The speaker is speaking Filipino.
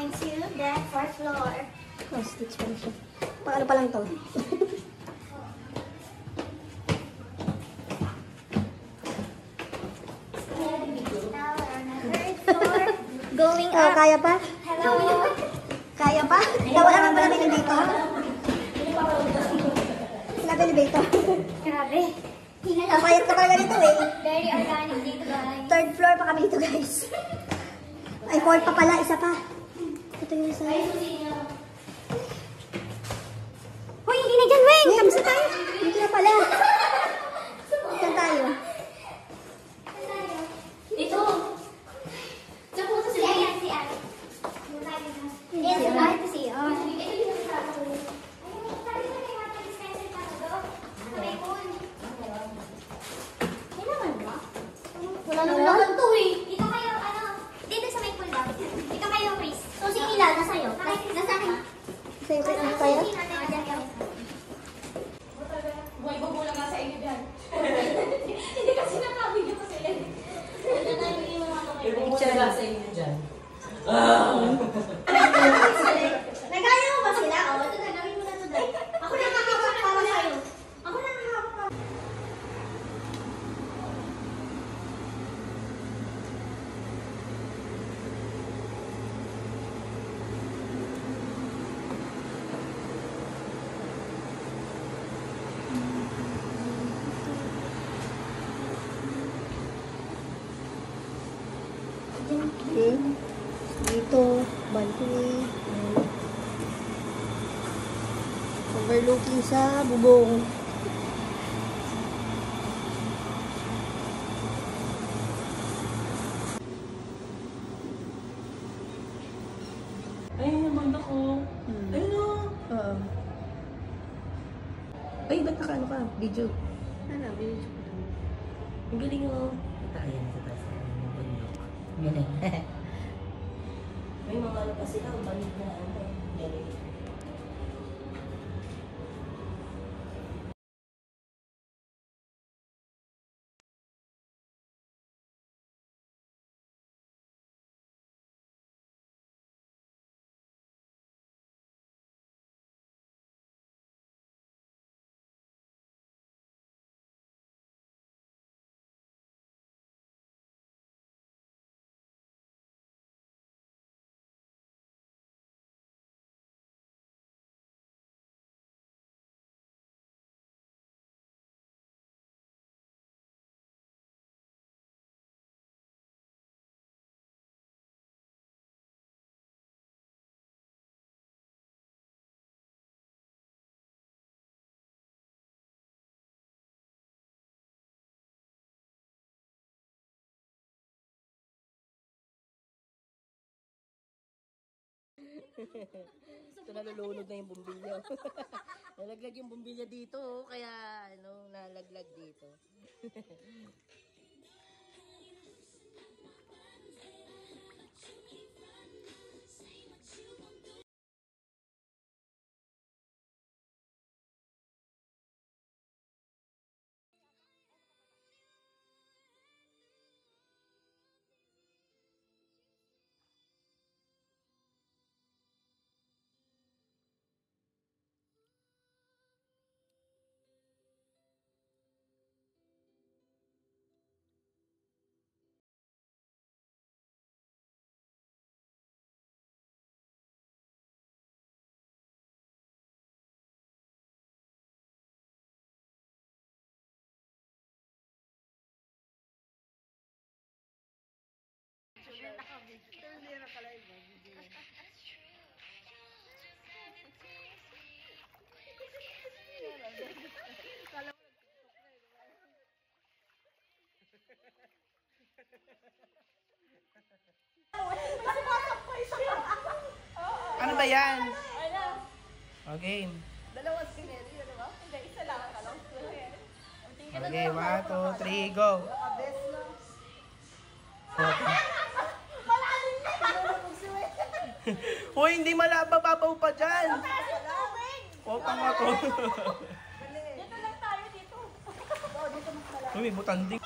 going to the 4th floor. Oh, stitch pa na siya. Paano pa lang to? Going Oh, up. kaya pa? Hello. Kaya pa? Wala naman pala elevator. Wala elevator. Grabe. Payat ka pala ganito eh. Very organic dito, guys. 3rd floor pa kami dito, guys. Ay, 4th pa pala. Isa pa. Ito yung isa. Hoy, hindi na dyan, Weng! Hey, kamsa tayo. Dito na pala. Saan tayo? Dito. Diyan po si Ayan, si Ayan. Yes, bakit po siya? Wala naman to eh. Dito kayo, dito sa may pool daw. Dito kayo, Chris. So, si Nila, nasa iyo. Nasa akin. Sa'yo pa yung kaya? Buhay bubula nga sa inyo dyan. Hindi kasi nakabigyo ko sila. Picture lang sa inyo dyan. Nagaya mo ba sila? O, ito na, gawin mo na ito dahil. Ako na nakakawak para sa'yo. Ako na nakakawak para. Okay. Dito, balcony. Overlooking sa bubong. Ayun yung banda ko. Ayun o. Ay, ba't naka-ano ka? Video. Ano, video. Ang galing o. Ayan, sa taas ng bundok. Galing. May mga ano pa sila, balik na ano. Galing. Ito nalulunod na yung bumbilya. Nalaglag yung bumbilya dito, oh, kaya ano, nalaglag dito. Ano ba yan? Okay. Dalawang sineri, ano ba? Hindi, isa lang. Okay, 1, 2, 3, go! Hoy, hindi malabababaw pa dyan! Huwag pang ako. Dito lang tayo dito. Uy, may butanding.